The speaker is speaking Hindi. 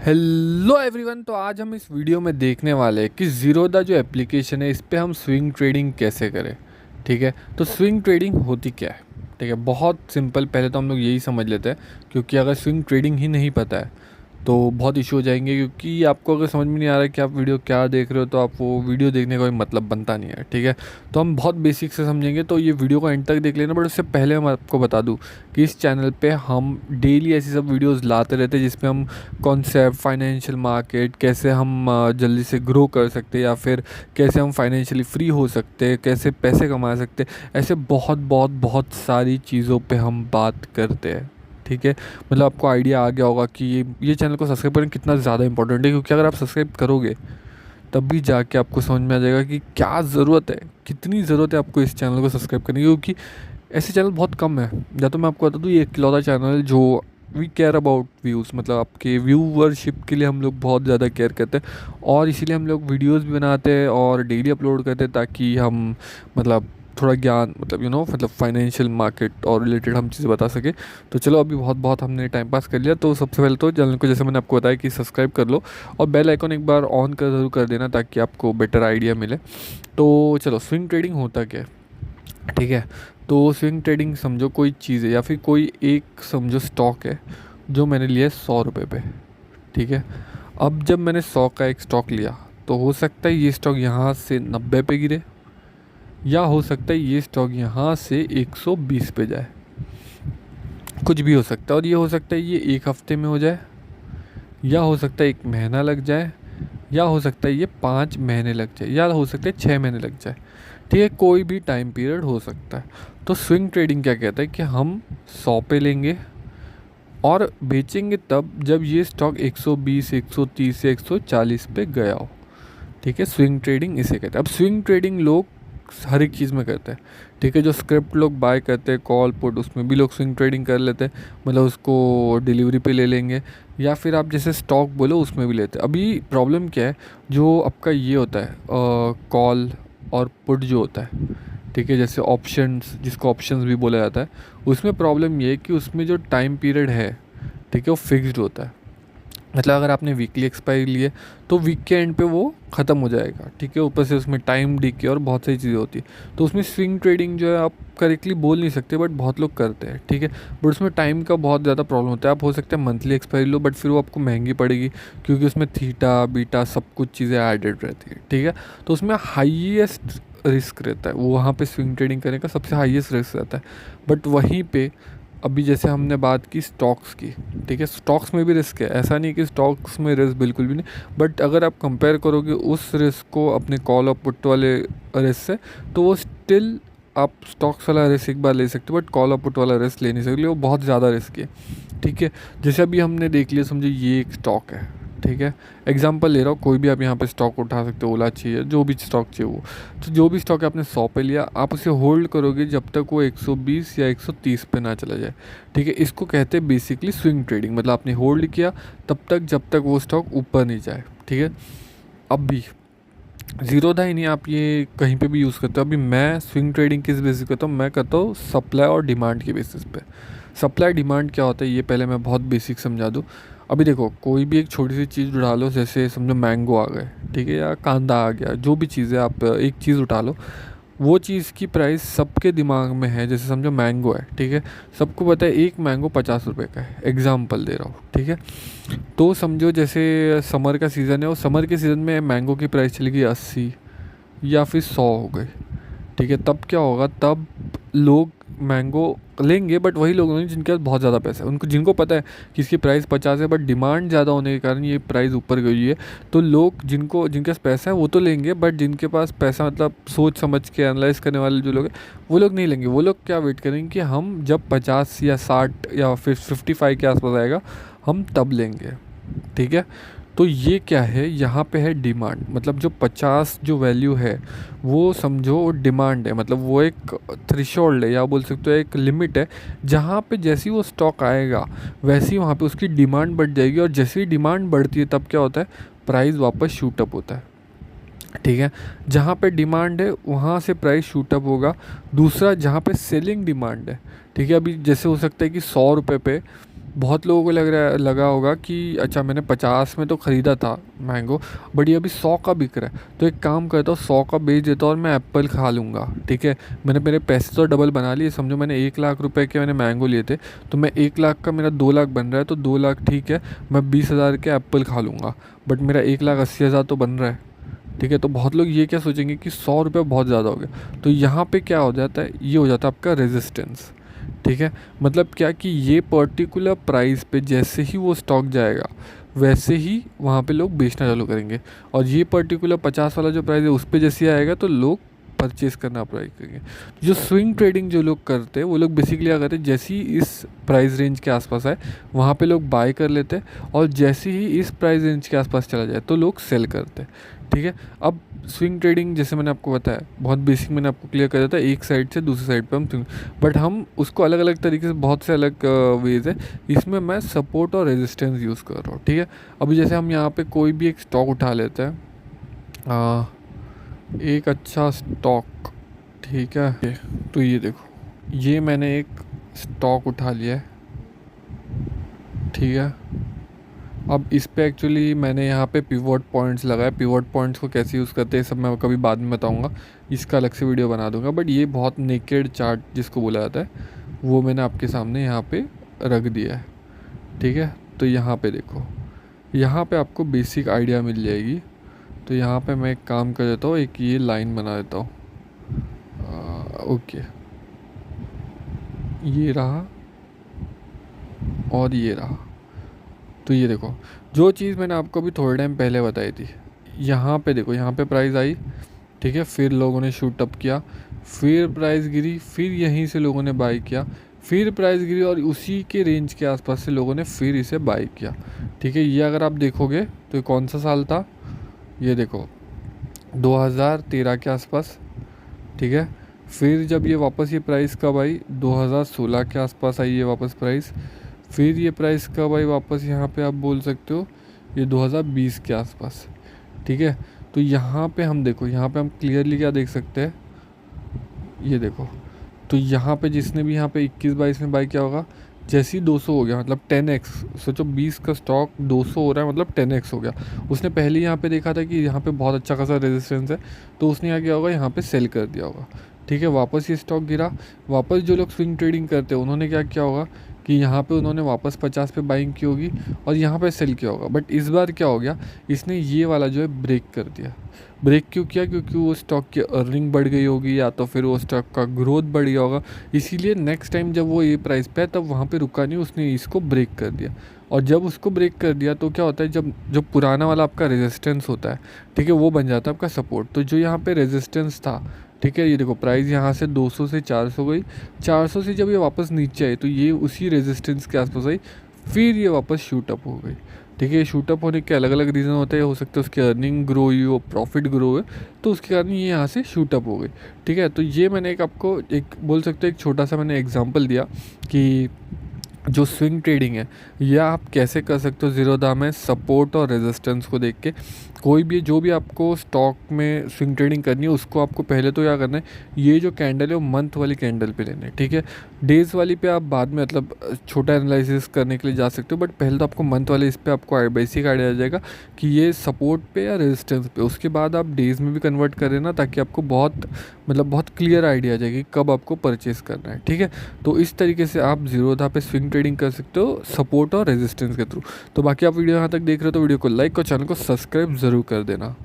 Hello everyone. तो आज हम इस वीडियो में देखने वाले हैं कि ज़ीरोधा जो एप्लीकेशन है इस पे हम स्विंग ट्रेडिंग कैसे करें। ठीक है, तो स्विंग ट्रेडिंग होती क्या है? ठीक है, बहुत सिंपल। पहले तो हम लोग यही समझ लेते हैं, क्योंकि अगर स्विंग ट्रेडिंग ही नहीं पता है तो बहुत इशू हो जाएंगे। क्योंकि आपको अगर समझ में नहीं आ रहा है कि आप वीडियो क्या देख रहे हो तो आप वो वीडियो देखने का कोई मतलब बनता नहीं है। ठीक है, तो हम बहुत बेसिक से समझेंगे, तो ये वीडियो को एंड तक देख लेना। बट उससे पहले हम आपको बता दूं कि इस चैनल पे हम डेली ऐसी सब वीडियोस लाते रहते हैं जिसमें हम कॉन्सेप्ट, फाइनेंशियल मार्केट, कैसे हम जल्दी से ग्रो कर सकते हैं, या फिर कैसे हम फाइनेंशियली फ्री हो सकते हैं, कैसे पैसे कमा सकते हैं, ऐसे बहुत बहुत बहुत सारी चीज़ों पे हम बात करते हैं। ठीक है, मतलब आपको आइडिया आ गया होगा कि ये चैनल को सब्सक्राइब करना कितना ज़्यादा इंपॉर्टेंट है। क्योंकि अगर आप सब्सक्राइब करोगे तब भी जाके आपको समझ में आ जाएगा कि क्या ज़रूरत है, कितनी ज़रूरत है आपको इस चैनल को सब्सक्राइब करने की। क्योंकि ऐसे चैनल बहुत कम है। या तो मैं आपको बता दूँ, ये इकलौता चैनल है जो वी केयर अबाउट व्यूज़, मतलब आपके व्यूवरशिप के लिए हम लोग बहुत ज़्यादा केयर करते हैं। और इसीलिए हम लोग वीडियोस भी बनाते हैं और डेली अपलोड करते हैं, ताकि हम मतलब थोड़ा ज्ञान, मतलब मतलब फाइनेंशियल मार्केट और रिलेटेड हम चीज़ें बता सके। तो चलो, अभी बहुत बहुत हमने टाइम पास कर लिया। तो सबसे पहले तो चैनल को, जैसे मैंने आपको बताया, कि सब्सक्राइब कर लो और बेल आइकॉन एक बार ऑन कर ज़रूर कर देना, ताकि आपको बेटर आइडिया मिले। तो चलो, स्विंग ट्रेडिंग होता क्या है? ठीक है, तो स्विंग ट्रेडिंग समझो कोई चीज़ है, या फिर कोई एक समझो स्टॉक है जो मैंने लिया है 100 रुपये पे। ठीक है, अब जब मैंने 100 का एक स्टॉक लिया, तो हो सकता है ये स्टॉक यहाँ से 90 पे गिरे, या हो सकता है ये स्टॉक यहाँ से 120 पे जाए। कुछ भी हो सकता है। और ये हो सकता है ये एक हफ्ते में हो जाए, या हो सकता है 1 महीना लग जाए, या हो सकता है ये 5 महीने लग जाए, या हो सकता है 6 महीने लग जाए। ठीक है, कोई भी टाइम पीरियड हो सकता है। तो स्विंग ट्रेडिंग क्या कहता है कि हम 100 पे लेंगे और बेचेंगे तब जब ये स्टॉक 120, 130 या 140 पे गया हो। ठीक है, स्विंग ट्रेडिंग इसे कहते हैं। अब स्विंग ट्रेडिंग लोग हर एक चीज़ में करते हैं। ठीक है, जो स्क्रिप्ट लोग बाय करते हैं, कॉल पुट, उसमें भी लोग स्विंग ट्रेडिंग कर लेते हैं। मतलब उसको डिलीवरी पे ले लेंगे, या फिर आप जैसे स्टॉक बोलो उसमें भी लेते हैं। अभी प्रॉब्लम क्या है, जो आपका ये होता है कॉल और पुट जो होता है, ठीक है, जैसे ऑप्शंस, जिसको ऑप्शंस भी बोला जाता है, उसमें प्रॉब्लम ये है कि उसमें जो टाइम पीरियड है, ठीक है, वो फिक्स्ड होता है। मतलब अगर आपने वीकली एक्सपायरी लिए तो वीक के एंड पे वो ख़त्म हो जाएगा। ठीक है, ऊपर से उसमें टाइम डीके और बहुत सारी चीज़ें होती है। तो उसमें स्विंग ट्रेडिंग जो है, आप करेक्टली बोल नहीं सकते, बट बहुत लोग करते हैं। ठीक है, बट उसमें टाइम का बहुत ज़्यादा प्रॉब्लम होता है। आप हो सकता है मंथली एक्सपायरी लो, बट फिर वो आपको महंगी पड़ेगी, क्योंकि उसमें थीटा बीटा सब कुछ चीज़ें एडेड रहती है। ठीक है, तो उसमें हाईएस्ट रिस्क रहता है, वो वहाँ पे स्विंग ट्रेडिंग करने का सबसे हाईएस्ट रिस्क रहता है। बट वहीं पे अभी जैसे हमने बात की स्टॉक्स की, ठीक है, स्टॉक्स में भी रिस्क है। ऐसा नहीं कि स्टॉक्स में रिस्क बिल्कुल भी नहीं, बट अगर आप कंपेयर करोगे उस रिस्क को अपने कॉल और पुट वाले रिस्क से, तो वो स्टिल आप स्टॉक्स वाला रिस्क एक बार ले सकते हो, बट कॉल और पुट वाला रिस्क ले नहीं सकते, वो बहुत ज़्यादा रिस्क है। ठीक है, जैसे अभी हमने देख लिया, समझो ये एक स्टॉक है। ठीक है, एग्जांपल ले रहा हूँ, कोई भी आप यहाँ पे स्टॉक उठा सकते हो, ओला चाहिए, जो भी स्टॉक चाहिए वो। तो जो भी स्टॉक आपने 100 पे लिया, आप उसे होल्ड करोगे जब तक वो 120 या 130 पे ना चला जाए। ठीक है, इसको कहते हैं बेसिकली स्विंग ट्रेडिंग। मतलब आपने होल्ड किया तब तक जब तक वो स्टॉक ऊपर नहीं जाए। ठीक है, अब भी ज़ीरोधा ही नहीं, आप ये कहीं पे भी यूज़ करते हो। अभी मैं स्विंग ट्रेडिंग किस बेसिस पे करता हूँ? मैं करता हूँ सप्लाई और डिमांड के बेसिस पे। सप्लाई डिमांड क्या होता है ये पहले मैं बहुत बेसिक समझा दूँ। अभी देखो, कोई भी एक छोटी सी चीज़ उठा लो, जैसे समझो मैंगो आ गए, ठीक है, या कांदा आ गया, जो भी चीज़ है, आप एक चीज़ उठा लो। वो चीज़ की प्राइस सबके दिमाग में है। जैसे समझो मैंगो है, ठीक है, सबको पता है एक मैंगो 50 रुपये का है, एग्जाम्पल दे रहा हूँ। ठीक है, तो समझो जैसे समर का सीज़न है, और समर के सीज़न में मैंगो की प्राइस चलेगी 80 या फिर 100 हो गई। ठीक है, तब क्या होगा, तब लोग मैंगो लेंगे, बट वही लोग होंगे जिनके पास बहुत ज़्यादा पैसा है, उनको, जिनको पता है कि इसकी प्राइस 50 है, बट डिमांड ज़्यादा होने के कारण ये प्राइस ऊपर गई है। तो लोग, जिनके पास पैसा है वो तो लेंगे, बट जिनके पास पैसा, मतलब सोच समझ के एनालाइज करने वाले जो लोग हैं, वो लोग नहीं लेंगे। वो लोग क्या वेट करेंगे कि हम जब 50 या 60 या फिर 55 के आसपास आएगा, हम तब लेंगे। ठीक है, तो ये क्या है, यहाँ पे है डिमांड। मतलब जो 50 जो वैल्यू है वो समझो डिमांड है, मतलब वो एक थ्रेशोल्ड है, या बोल सकते हो एक लिमिट है, जहाँ पे जैसे ही वो स्टॉक आएगा वैसे ही वहाँ पे उसकी डिमांड बढ़ जाएगी, और जैसे ही डिमांड बढ़ती है तब क्या होता है, प्राइस वापस शूटअप होता है। ठीक है, जहाँ पे डिमांड है वहाँ से प्राइस शूटअप होगा। दूसरा, जहाँ पे सेलिंग डिमांड है, ठीक है, अभी जैसे हो सकता है कि 100 रुपये पे बहुत लोगों को लगा होगा कि अच्छा मैंने 50 में तो ख़रीदा था मैंगो, बट ये अभी 100 का बिक रहा है, तो एक काम करता हूँ 100 का बेच देता हूँ और मैं एप्पल खा लूँगा। ठीक है, मैंने मेरे पैसे तो डबल बना लिए। समझो मैंने 1 लाख रुपए के मैंने मैंगो लिए थे, तो मैं 1 लाख का मेरा 2 लाख बन रहा है, तो 2 लाख ठीक है, मैं 20,000 के एप्पल खा लूँगा, बट मेरा 1,80,000 तो बन रहा है। ठीक है, तो बहुत लोग ये क्या सोचेंगे कि 100 रुपये बहुत ज़्यादा हो गया। तो यहाँ पे क्या हो जाता है, ये हो जाता है आपका रेजिस्टेंस। ठीक है, मतलब क्या कि ये पर्टिकुलर प्राइस पे जैसे ही वो स्टॉक जाएगा वैसे ही वहाँ पे लोग बेचना चालू करेंगे, और ये पर्टिकुलर 50 वाला जो प्राइस है उस पर जैसे ही आएगा तो लोग परचेज़ करना प्राइस करेंगे। जो स्विंग ट्रेडिंग जो लोग करते हैं वो लोग बेसिकली क्या करते हैं, जैसे ही इस प्राइस रेंज के आसपास आए वहाँ पे लोग बाय कर लेते हैं, और जैसे ही इस प्राइस रेंज के आसपास चला जाए तो लोग सेल करते हैं। ठीक है, अब स्विंग ट्रेडिंग जैसे मैंने आपको बताया बहुत बेसिक मैंने आपको क्लियर कर दिया था, एक साइड से दूसरी साइड पे हम स्विंग, बट हम उसको अलग अलग तरीके से बहुत से अलग वेज है। इसमें मैं सपोर्ट और रेजिस्टेंस यूज़ कर रहा हूँ। ठीक है, अभी जैसे हम यहाँ पे कोई भी एक स्टॉक उठा लेते हैं, एक अच्छा स्टॉक। ठीक है, तो ये देखो, ये मैंने एक स्टॉक उठा लिया है। ठीक है, अब इस पे एक्चुअली मैंने यहाँ पे पिवोट पॉइंट्स लगाए। पिवोट पॉइंट्स को कैसे यूज़ करते हैं सब मैं कभी बाद में बताऊँगा, इसका अलग से वीडियो बना दूँगा। बट ये बहुत नेकेड चार्ट जिसको बोला जाता है वो मैंने आपके सामने यहाँ पे रख दिया है। ठीक है, तो यहाँ पे देखो, यहाँ पे आपको बेसिक आइडिया मिल जाएगी। तो यहाँ पे मैं एक काम कर देता हूँ, एक ये लाइन बना देता हूँ। ओके, ये रहा और ये रहा। तो ये देखो, जो चीज़ मैंने आपको अभी थोड़े टाइम पहले बताई थी, यहाँ पे देखो, यहाँ पे प्राइस आई। ठीक है, फिर लोगों ने शूट अप किया, फिर प्राइस गिरी, फिर यहीं से लोगों ने बाई किया, फिर प्राइस गिरी, और उसी के रेंज के आसपास से लोगों ने फिर इसे बाई किया। ठीक है, ये अगर आप देखोगे तो ये कौन सा साल था, ये देखो 2013 के आसपास। ठीक है, फिर जब ये वापस ये प्राइस कब आई, 2016 के आसपास आई ये वापस प्राइस। फिर ये प्राइस कब आई वापस, यहाँ पे आप बोल सकते हो ये 2020 के आसपास। ठीक है, तो यहाँ पे हम देखो, यहाँ पे हम क्लियरली क्या देख सकते हैं, ये देखो, तो यहाँ पे जिसने भी यहाँ पे 21-22 में बाई किया होगा, जैसे ही 200 हो गया मतलब 10x। सोचो 20 का स्टॉक 200 हो रहा है मतलब 10x हो गया। उसने पहले यहाँ पे देखा था कि यहाँ पे बहुत अच्छा खासा रेजिस्टेंस है, तो उसने क्या किया होगा, यहाँ पे सेल कर दिया होगा। ठीक है, वापस ये स्टॉक गिरा, वापस जो लोग स्विंग ट्रेडिंग करते हैं उन्होंने क्या किया होगा कि यहाँ पे उन्होंने वापस 50 पे बाइंग की होगी और यहाँ पे सेल किया होगा। बट इस बार क्या हो गया, इसने ये वाला जो है ब्रेक कर दिया। ब्रेक क्यों किया, क्योंकि वो स्टॉक की अर्निंग बढ़ गई होगी या तो फिर वो स्टॉक का ग्रोथ बढ़ गया होगा, इसीलिए नेक्स्ट टाइम जब वो ये प्राइस पे है तब वहाँ पे रुका नहीं, उसने इसको ब्रेक कर दिया। और जब उसको ब्रेक कर दिया तो क्या होता है, जब जो पुराना वाला आपका रेजिस्टेंस होता है, ठीक है, वो बन जाता है आपका सपोर्ट। तो जो यहाँ पे रेजिस्टेंस था, ठीक है, ये देखो प्राइस यहाँ से 200 से 400 गई, 400 से जब ये वापस नीचे आई तो ये उसी रेजिस्टेंस के आसपास आई, फिर ये वापस शूट अप हो गई। ठीक है, शूट अप होने के अलग अलग रीज़न होते हैं, हो सकता है उसकी अर्निंग ग्रो हुई हो, प्रॉफिट ग्रो हुए, तो उसके कारण ये यहाँ से शूट अप हो गई। ठीक है, तो ये मैंने एक आपको एक बोल सकते हो एक छोटा सा मैंने एग्जांपल दिया कि जो स्विंग ट्रेडिंग है यह आप कैसे कर सकते हो ज़ीरोधा में सपोर्ट और रेजिस्टेंस को देख के। कोई भी जो भी आपको स्टॉक में स्विंग ट्रेडिंग करनी है उसको आपको पहले तो क्या करना है, ये जो कैंडल है वो मंथ वाली कैंडल पे लेना है। ठीक है, डेज़ वाली पे आप बाद में मतलब छोटा एनालिसिस करने के लिए जा सकते हो, बट पहले तो आपको मंथ वाले इस पर आपको बेसिक आइडिया आ जाएगा कि ये सपोर्ट पे या रेजिस्टेंस पे। उसके बाद आप डेज़ में भी कन्वर्ट करें ना, ताकि आपको बहुत क्लियर आइडिया आ जाएगी कब आपको परचेज़ करना है। ठीक है, तो इस तरीके से आप ज़ीरोधा पे स्विंग ट्रेडिंग कर सकते हो सपोर्ट और रेजिस्टेंस के थ्रू। तो बाकी आप वीडियो यहाँ तक देख रहे हो तो वीडियो को लाइक और चैनल को सब्सक्राइब ज़रूर कर देना।